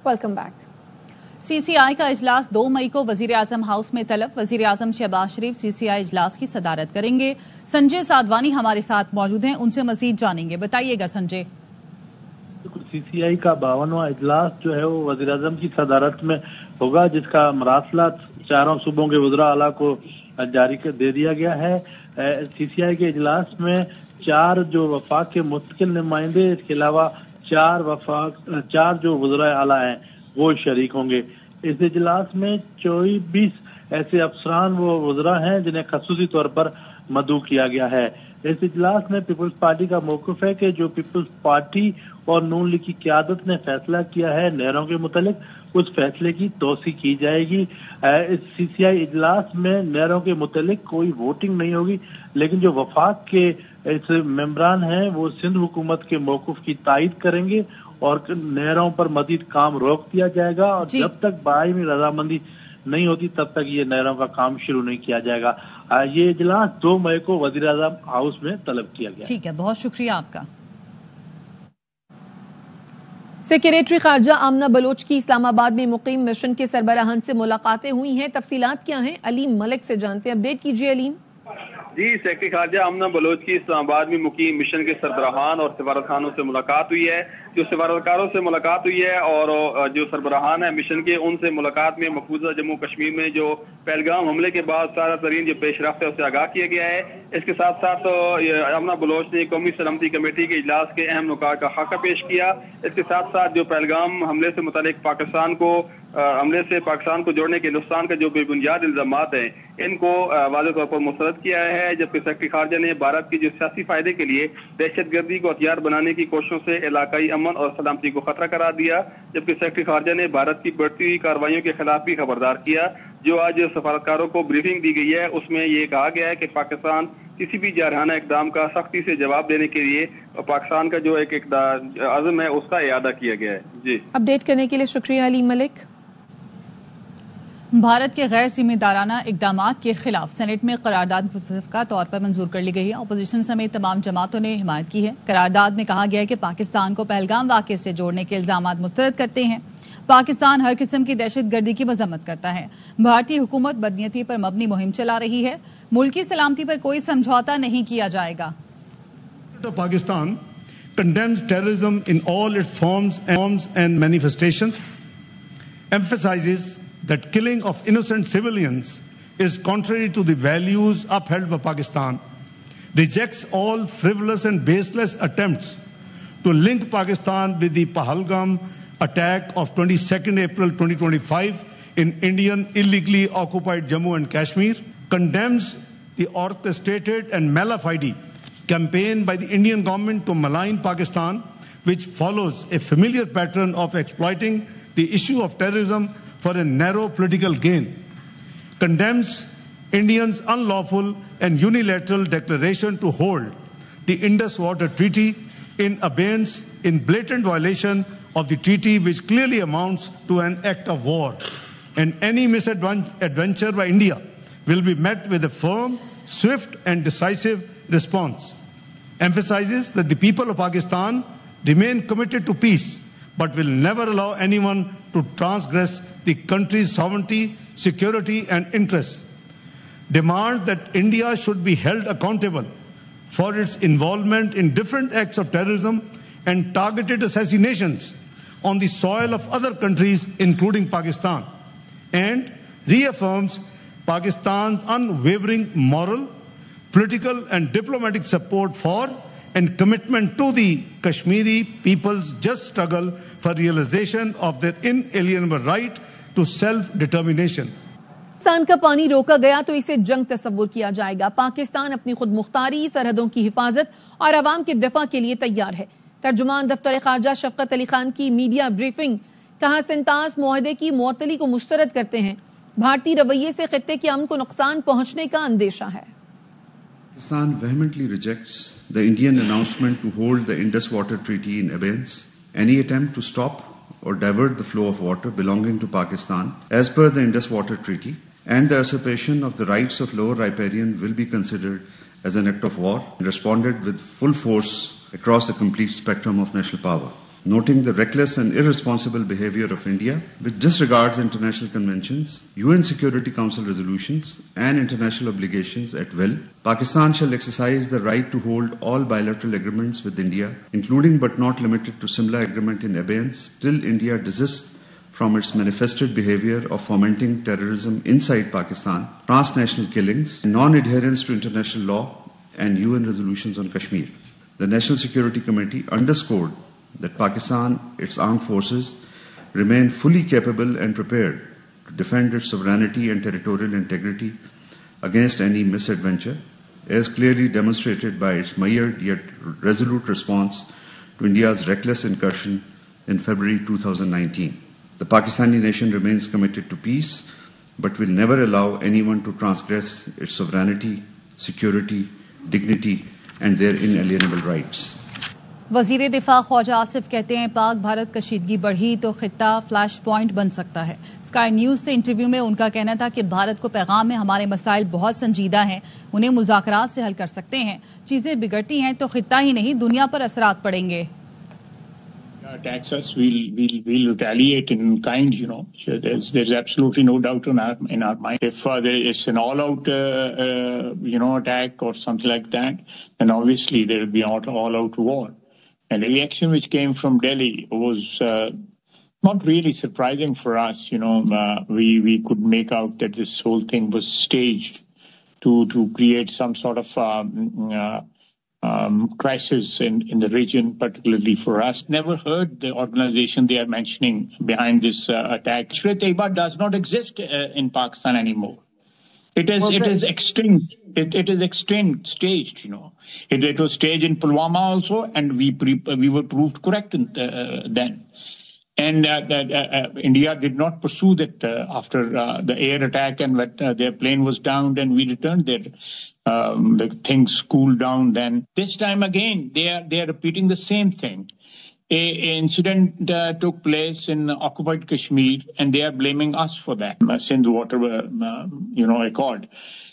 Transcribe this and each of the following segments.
Welcome back. CCI का इजलास 2 मई को वजीर आजम हाउस में तलब। वजीर आजम शहबाज शरीफ CCI इजलास की सदारत करेंगे। संजय साधवानी हमारे साथ मौजूद हैं, उनसे मजीद जानेंगे। बताइएगा संजय। CCI का 52वां इजलास जो है वो वजीर आजम की सदारत में होगा, जिसका मरासला चारों सूबों के वज़रा आला को जारी दे दिया गया है। CCI के इजलास में 4 जो वफाक के मुस्तकिल नुमाइंदे, इसके अलावा 4 जो वज़रा आला हैं वो शरीक होंगे। इस इजलास में 24 ऐसे अफसरान वो वज़रा हैं जिन्हें खसूसी तौर पर मदऊ किया गया है। इस इजलास में पीपल्स पार्टी का मौक़िफ़ है कि जो पीपल्स पार्टी और नून लीग की क़यादत ने फैसला किया है नहरों के मुतालिक, उस फैसले की तोसी की जाएगी। इस CCI इजलास में नहरों के मुतालिक कोई वोटिंग नहीं होगी, लेकिन जो वफाक के इस मेंबरान हैं वो सिंध हुकूमत के मौक़िफ़ की तायद करेंगे और नहरों पर मज़ीद काम रोक दिया जाएगा, और जब तक बाहमी रजामंदी नहीं होती तब तक ये नहरों का काम शुरू नहीं किया जाएगा। ये इजलास 2 मई को वज़ीर आज़म हाउस में तलब किया गया। ठीक है, बहुत शुक्रिया आपका। सेक्रेटरी खारजा आमना बलोच की इस्लामाबाद में मुकीम मिशन के सरबराहान से मुलाकातें हुई हैं। तफसीलात क्या हैं, अलीम मलिक से जानते हैं। अपडेट कीजिए अलीम। जी, सेक्रेटरी खारजा आमना बलोच की इस्लामाबाद में मुकीम मिशन के सरबराहान और सिफारत खानों से मुलाकात हुई है। जो सिफारतकारों से मुलाकात हुई है और जो सरबराहान है मिशन के, उनसे मुलाकात में मकबूजा जम्मू कश्मीर में जो पहलगाम हमले के बाद सारा तरीन जो पेशरफ्त है उसे आगाह किया गया है। इसके साथ साथ आमना बलोच ने कौमी सलामती कमेटी के इजलास के अहम नुकात का खाका पेश किया। इसके साथ साथ जो पहलगाम हमले से मुतालिक हमले से पाकिस्तान को जोड़ने के हिंदुस्तान का जो बेबुनियाद इल्जामात हैं इनको वाज़ेह तौर पर मुस्तरद किया है। जबकि सेक्रेटरी खारजा ने भारत की जो सियासी फायदे के लिए दहशतगर्दी को हथियार बनाने की कोशिशों से इलाकाई अमन और सलामती को खतरा करार दिया। जबकि सेक्रेटरी खारजा ने भारत की बढ़ती हुई कार्रवाइयों के खिलाफ भी खबरदार किया। जो आज सफारतकारों को ब्रीफिंग दी गई है उसमें ये कहा गया है कि पाकिस्तान किसी भी जारहाना इकदाम का सख्ती से जवाब देने के लिए पाकिस्तान का जो एक अज़म है उसका इयादा किया गया है। जी, अपडेट करने के लिए शुक्रिया अलीम मलिक। भारत के गैर जिम्मेदाराना इकदामात के खिलाफ सेनेट में करारदाद मुतफ़िक़ा तौर पर मंजूर कर ली गई है। अपोजिशन समेत तमाम जमातों ने हिमायत की है। करारदाद में कहा गया है कि पाकिस्तान को पहलगाम वाक़े से जोड़ने के इल्जामात मुस्तरद करते हैं। पाकिस्तान हर किस्म की दहशतगर्दी की मजम्मत करता है। भारतीय हुकूमत बदनीयती पर मबनी मुहिम चला रही है। मुल्की सलामती पर कोई समझौता नहीं किया जाएगा। Pakistan condemns terrorism in all its forms and manifestations, emphasizes that killing of innocent civilians is contrary to the values upheld by Pakistan, rejects all frivolous and baseless attempts to link Pakistan with the Pahalgam attack of 22nd April 2025 in Indian illegally occupied Jammu and Kashmir, condemns the orchestrated and mala fide campaign by the Indian government to malign Pakistan, which follows a familiar pattern of exploiting the issue of terrorism for a narrow political gain, condemns Indians' unlawful and unilateral declaration to hold the Indus Water Treaty in abeyance in blatant violation of the treaty, which clearly amounts to an act of war. And any misadventure by India will be met with a firm, swift and decisive response. Emphasizes that the people of Pakistan remain committed to peace, but will never allow anyone to transgress the country's sovereignty, security and interests. Demand that India should be held accountable for its involvement in different acts of terrorism and targeted assassinations on the soil of other countries, including Pakistan, and reaffirms Pakistan's unwavering moral, political and diplomatic support for and commitment to the Kashmiri people's just struggle for realization of their inalienable right to self-determination. Pakistan का पानी रोका गया तो इसे जंग तस्वुर किया जाएगा। पाकिस्तान अपनी खुद मुख्तारी, सरहदों की हिफाजत और अवाम के दिफा के लिए तैयार है। तर्जुमान दफ्तर खारजा शफकत अली खान की मीडिया ब्रीफिंग, कहा सिंतास मुआहदे की मुअत्तली को मुस्तरद करते हैं। भारतीय रवैये से खित्ते के अमन को नुकसान पहुंचने का अंदेशा है। Pakistan vehemently rejects the Indian announcement to hold the Indus Water Treaty in abeyance. Any attempt to stop or divert the flow of water belonging to Pakistan as per the Indus Water Treaty and the usurpation of the rights of Lower Riparian will be considered as an act of war and responded with full force across the complete spectrum of national power. noting the reckless and irresponsible behavior of India, which disregards international conventions, UN Security Council resolutions, and international obligations at will. Pakistan shall exercise the right to hold all bilateral agreements with India, including but not limited to Simla Agreement in abeyance, till India desists from its manifested behavior of fomenting terrorism inside Pakistan, transnational killings, non-adherence to international law, and UN resolutions on Kashmir. The National Security Committee underscored that Pakistan, its armed forces, remain fully capable and prepared to defend its sovereignty and territorial integrity against any misadventure, as clearly demonstrated by its mired yet resolute response to India's reckless incursion in February 2019. The Pakistani nation remains committed to peace, but will never allow anyone to transgress its sovereignty, security, dignity, and their inalienable rights. वजीर दिफा ख्वाजा आसिफ कहते हैं पाक भारत कशीदगी बढ़ी तो खित्ता flash point बन सकता है। Sky news से इंटरव्यू में उनका कहना था कि भारत को पैगाम है हमारे मसाइल बहुत संजीदा हैं, उन्हें मुज़ाकरात से हल कर सकते हैं, चीजें बिगड़ती हैं तो खित्ता ही नहीं दुनिया पर असरात पड़ेंगे। Attacks us, we'll retaliate in kind. There's absolutely no doubt in our mind. If there is an all-out attack or something like that, then obviously there will be an all-out war. And the reaction which came from Delhi was not really surprising for us. We could make out that this whole thing was staged to create some sort of crisis in the region, particularly for us. Never heard the organization they are mentioning behind this attack. Lashkar-e-Taiba does not exist in Pakistan anymore. It is extinct. It is extinct, staged. It was staged in Pulwama also, and we were proved correct then. And India did not pursue that after the air attack, and their plane was downed, and we returned there. The things cooled down then. This time again, they are repeating the same thing. An incident took place in occupied Kashmir, and they are blaming us for that. Sindh Water, Accord.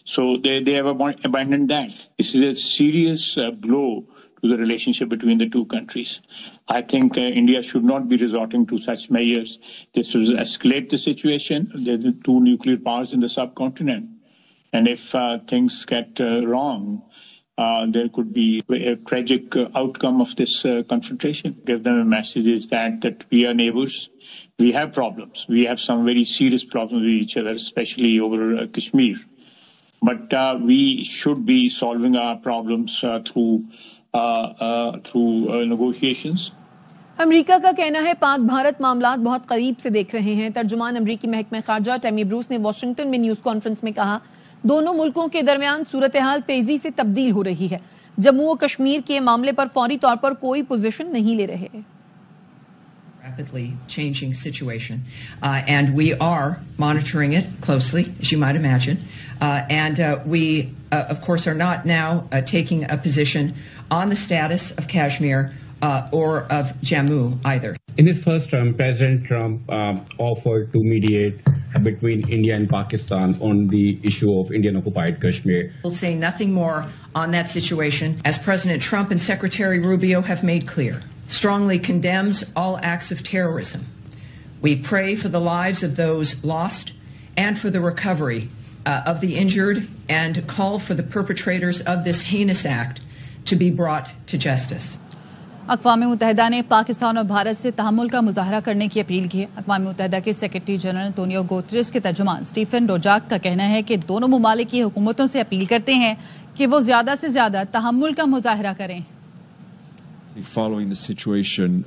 So they have abandoned that. This is a serious blow to the relationship between the two countries. I think India should not be resorting to such measures. This will escalate the situation. There are two nuclear powers in the subcontinent. And if things get wrong, there could be a tragic outcome of this confrontation. Give them a message that we are neighbors. We have problems. We have some very serious problems with each other, especially over Kashmir. But we should be solving our problems through negotiations. अमरीका का कहना है पाक भारत मामलात बहुत करीब से देख रहे हैं। तर्जुमान अमरीकी महकमा खारजा टैमी ब्रूस ने वाशिंगटन में न्यूज कॉन्फ्रेंस में कहा, दोनों मुल्कों के दरमियान सूरत हाल तेजी से तब्दील हो रही है। जम्मू और कश्मीर के मामले पर फौरी तौर पर कोई पोजीशन नहीं ले रहे। Rapidly changing situation, and we are monitoring it closely, as you might imagine, and we, of course, are not now taking a position on the status of Kashmir or of Jammu either. In his first term, President Trump offered to mediate between India and Pakistan on the issue of Indian-occupied Kashmir. We'll say nothing more on that situation, as President Trump and Secretary Rubio have made clear. Strongly condemns all acts of terrorism. We pray for the lives of those lost and for the recovery of the injured, and call for the perpetrators of this heinous act to be brought to justice. अक़वाम मुत्तहिदा ने पाकिस्तान और भारत से तहम्मुल का मुजाहरा करने की appeal की है। अक़वाम मुत्तहिदा के सेक्रेटरी जनरल एंटोनियो गुतेरेस के तर्जुमान स्टीफन डुजार्ट का कहना है कि दोनों मुमालिक की हुकूमतों से अपील करते हैं कि वो ज्यादा से ज्यादा तहम्मुल का मुजाहरा करें। Following the situation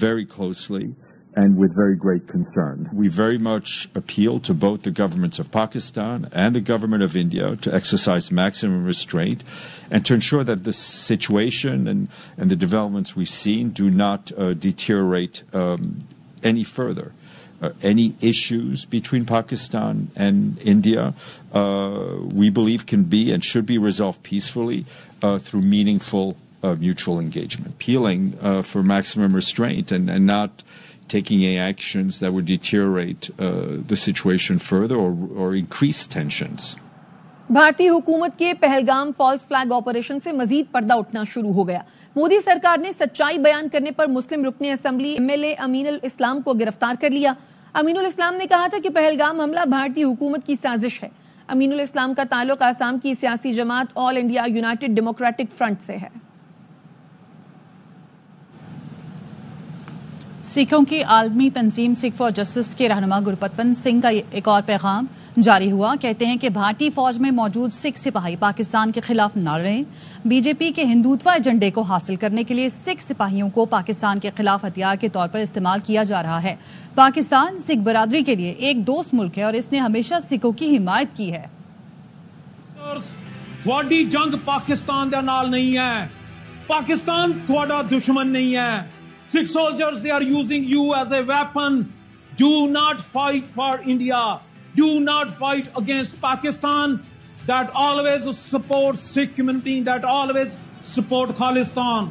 very closely and with very great concern. We very much appeal to both the governments of Pakistan and the government of India to exercise maximum restraint and to ensure that the situation and the developments we've seen do not deteriorate any further. Any issues between Pakistan and India, we believe can be and should be resolved peacefully through meaningful mutual engagement. Appealing for maximum restraint and not taking any actions that would deteriorate the situation further or increase tensions. भारतीय हुकूमत के Pahalgam false flag operation से मजीद पर्दा उठना शुरू हो गया। मोदी सरकार ने सच्चाई बयान करने पर मुस्लिम रुकने असेंबली एमएलए अमीनुल इस्लाम को गिरफ्तार कर लिया। अमीनुल इस्लाम ने कहा था कि पहलगाम हमला भारतीय हुकूमत की साजिश है। अमीनुल इस्लाम का ताल्लुक आसाम की सियासी जमात All India United Democratic Front से है। सिखों की आलमी तंजीम सिख फॉर जस्टिस के रहनुमा गुरपतवंत सिंह का एक और पैगाम जारी हुआ। कहते हैं कि भारतीय फौज में मौजूद सिख सिपाही पाकिस्तान के खिलाफ न रहें। बीजेपी के हिंदुत्व एजेंडे को हासिल करने के लिए सिख सिपाहियों को पाकिस्तान के खिलाफ हथियार के तौर पर इस्तेमाल किया जा रहा है। पाकिस्तान सिख बरादरी के लिए एक दोस्त मुल्क है और इसने हमेशा सिखों की हिमायत की है। थोड़ी जंग पाकिस्तान दे नाल नहीं है, पाकिस्तान थोड़ा दुश्मन नहीं है। Sikh soldiers, they are using you as a weapon. Do not fight for India. Do not fight against Pakistan that always supports Sikh community, that always support Khalistan.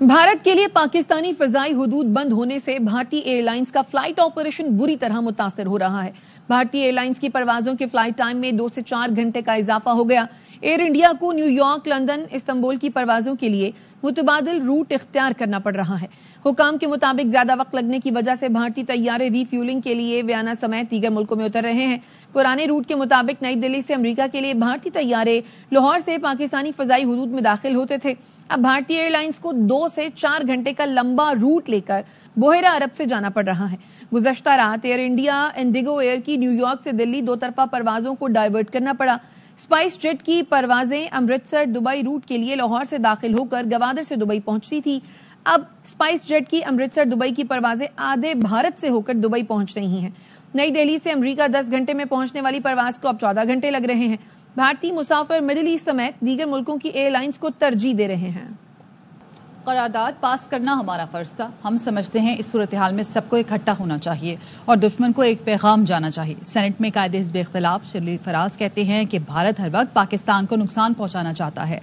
Bharat के लिए पाकिस्तानी फिजाई हुदूद बंद होने से भारतीय एयरलाइंस का फ्लाइट ऑपरेशन बुरी तरह मुतासर हो रहा है। भारतीय एयरलाइंस की परवाजों के फ्लाइट टाइम में 2 से 4 घंटे का इजाफा हो गया। एयर इंडिया को न्यूयॉर्क, लंदन, इस्तांबुल की परवाजों के लिए मुतबादिल रूट इख्तियार करना पड़ रहा है। हुकाम के मुताबिक ज्यादा वक्त लगने की वजह से भारतीय तैयारे रीफ्यूलिंग के लिए वियना समेत दीगर मुल्कों में उतर रहे हैं। पुराने रूट के मुताबिक नई दिल्ली से अमेरिका के लिए भारतीय तैयारे लाहौर से पाकिस्तानी फजाई हुदूद में दाखिल होते थे। अब भारतीय एयरलाइंस को 2 से 4 घंटे का लंबा रूट लेकर बोहेरा अरब से जाना पड़ रहा है। गुज़श्ता रात एयर इंडिया इंडिगो एयर की न्यूयॉर्क से दिल्ली 2 तरफा परवाजों को डाइवर्ट करना पड़ा। स्पाइस जेट की परवाजें अमृतसर दुबई रूट के लिए लाहौर से दाखिल होकर गवादर से दुबई पहुंचती थी। अब स्पाइस जेट की अमृतसर दुबई की परवाजें आधे भारत से होकर दुबई पहुंच रही हैं। नई दिल्ली से अमेरिका 10 घंटे में पहुंचने वाली परवाज को अब 14 घंटे लग रहे हैं। भारतीय मुसाफिर मिडिल ईस्ट समेत दीगर मुल्कों की एयरलाइंस को तरजीह दे रहे हैं। करारदाद पास करना हमारा फर्ज था। हम समझते हैं इस सूरत हाल में सबको इकट्ठा होना चाहिए और दुश्मन को एक पैगाम जाना चाहिए। सेनेट में कायदे हिज़्ब इख्तिलाफ शर्ली फराज कहते हैं कि भारत हर वक्त पाकिस्तान को नुकसान पहुंचाना चाहता है।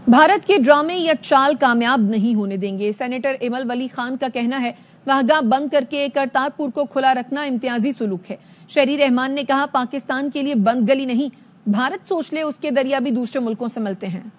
भारत के ड्रामे या चाल कामयाब नहीं होने देंगे। सेनेटर इमल वली खान का कहना है, वाहगा बंद करके करतारपुर को खुला रखना इम्तियाजी सुलूक है। शहरी रहमान ने कहा, पाकिस्तान के लिए बंद गली नहीं, भारत सोच ले उसके दरिया भी दूसरे मुल्कों से मिलते हैं।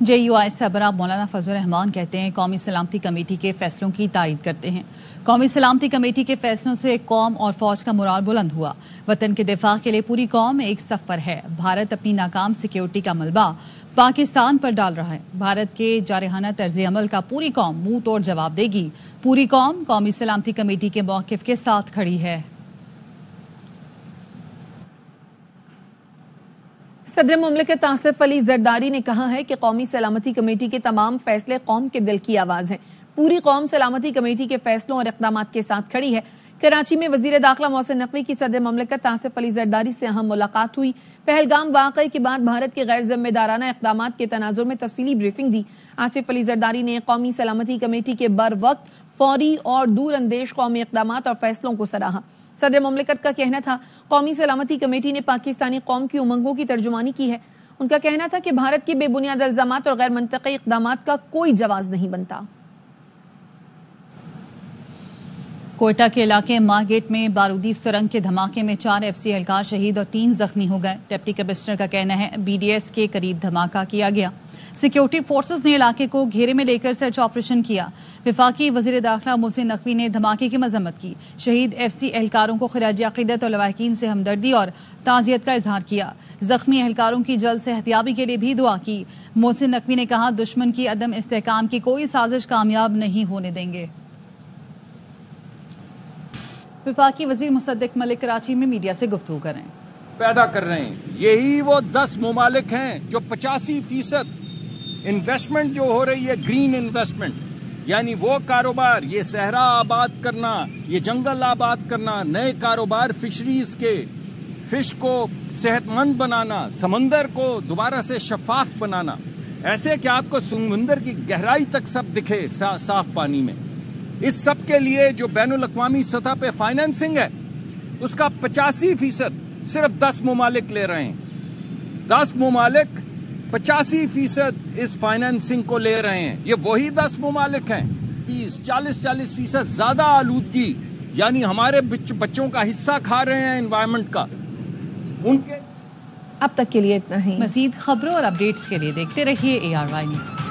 JUI सरबराह मौलाना फजल रहमान कहते हैं, कौमी सलामती कमेटी के फैसलों की तायीद करते हैं। कौमी सलामती कमेटी के फैसलों से कौम और फौज का मोराल बुलंद हुआ। वतन के दिफा के लिए पूरी कौम एक सफ पर है। भारत अपनी नाकाम सिक्योरिटी का मलबा पाकिस्तान पर डाल रहा है। भारत के जारहाना तर्ज अमल का पूरी कौम मुंह तोड़ जवाब देगी। पूरी कौम कौमी सलामती कमेटी के मौक़िफ़ के साथ खड़ी है। सदर मुमलिकत आसिफ अली जरदारी ने कहा है कि कौमी सलामती कमेटी के तमाम फैसले कौम के दिल की आवाज हैं। पूरी कौम सलामती कमेटी के फैसलों और इक़दामात के साथ खड़ी है। कराची में वजीर दाखिला मोहसिन नकवी की सदर मुमलिकत आसिफ अली जरदारी से अहम मुलाकात हुई। पहलगाम वाक़े के बाद भारत के गैर जिम्मेदाराना इक़दामात के तनाजुर में तफसीली ब्रीफिंग दी। आसिफ अली जरदारी ने कौमी सलामती कमेटी के बर वक्त, फौरी और दूर अंदेश कौमी इक़दामात और फैसलों को सराहा। सदर मुमलिकत का कहना था, कौमी सलामती कमेटी ने पाकिस्तानी कौम की उमंगों की तर्जुमानी की है। उनका कहना था कि भारत के बेबुनियाद इल्जामात और गैर मंतकी इक़दामात का कोई जवाब नहीं बनता। कोयटा के इलाके मार्गेट में बारूदी सुरंग के धमाके में 4 FC एहलकार शहीद और 3 जख्मी हो गए। डिप्टी कमिश्नर का कहना है, BDS के करीब धमाका किया गया। सिक्योरिटी फोर्सेस ने इलाके को घेरे में लेकर सर्च ऑपरेशन किया। विफाकी वजीर दाखिला मोहसिन नकवी ने धमाके की मजम्मत की। शहीद FC एहलकारों को खिराज अकीदत और लवाहिकीन से हमदर्दी और ताज़ियत का इजहार किया। जख्मी एहलकारों की जल्द सेहतियाबी के लिए भी दुआ की। मोहसिन नकवी ने कहा, दुश्मन की अदम इस्तेहकाम की कोई साजिश कामयाब नहीं होने देंगे। विफाकी वजीर मुसद्दिक मलिक कराची में मीडिया से गुफ्तगू करें। पैदा कर रहे हैं, यही वो 10 ममालिक हैं जो 85% इन्वेस्टमेंट जो हो रही है ग्रीन इन्वेस्टमेंट, यानी वो कारोबार, ये सहरा आबाद करना, ये जंगल आबाद करना, नए कारोबार फिशरीज के, फिश को सेहतमंद बनाना, समंदर को दोबारा से शफाफ बनाना, ऐसे कि आपको समंदर की गहराई तक सब दिखे साफ पानी में। इस सब के लिए जो बैनुल अक़वामी सतह पे फाइनेंसिंग है उसका 85% सिर्फ 10 ममालिक ले रहे हैं। 10 ममालिक 85% इस फाइनेंसिंग को ले रहे हैं। ये वही 10 ममालिक हैं। 40% ज्यादा आलूदगी, यानी हमारे बच्चों का हिस्सा खा रहे हैं एनवायरनमेंट का। उनके اب تک کے لیے اتنا ہی. مزید خبروں اور اپڈیٹس کے لیے دیکھتے رہیے ARY نیوز.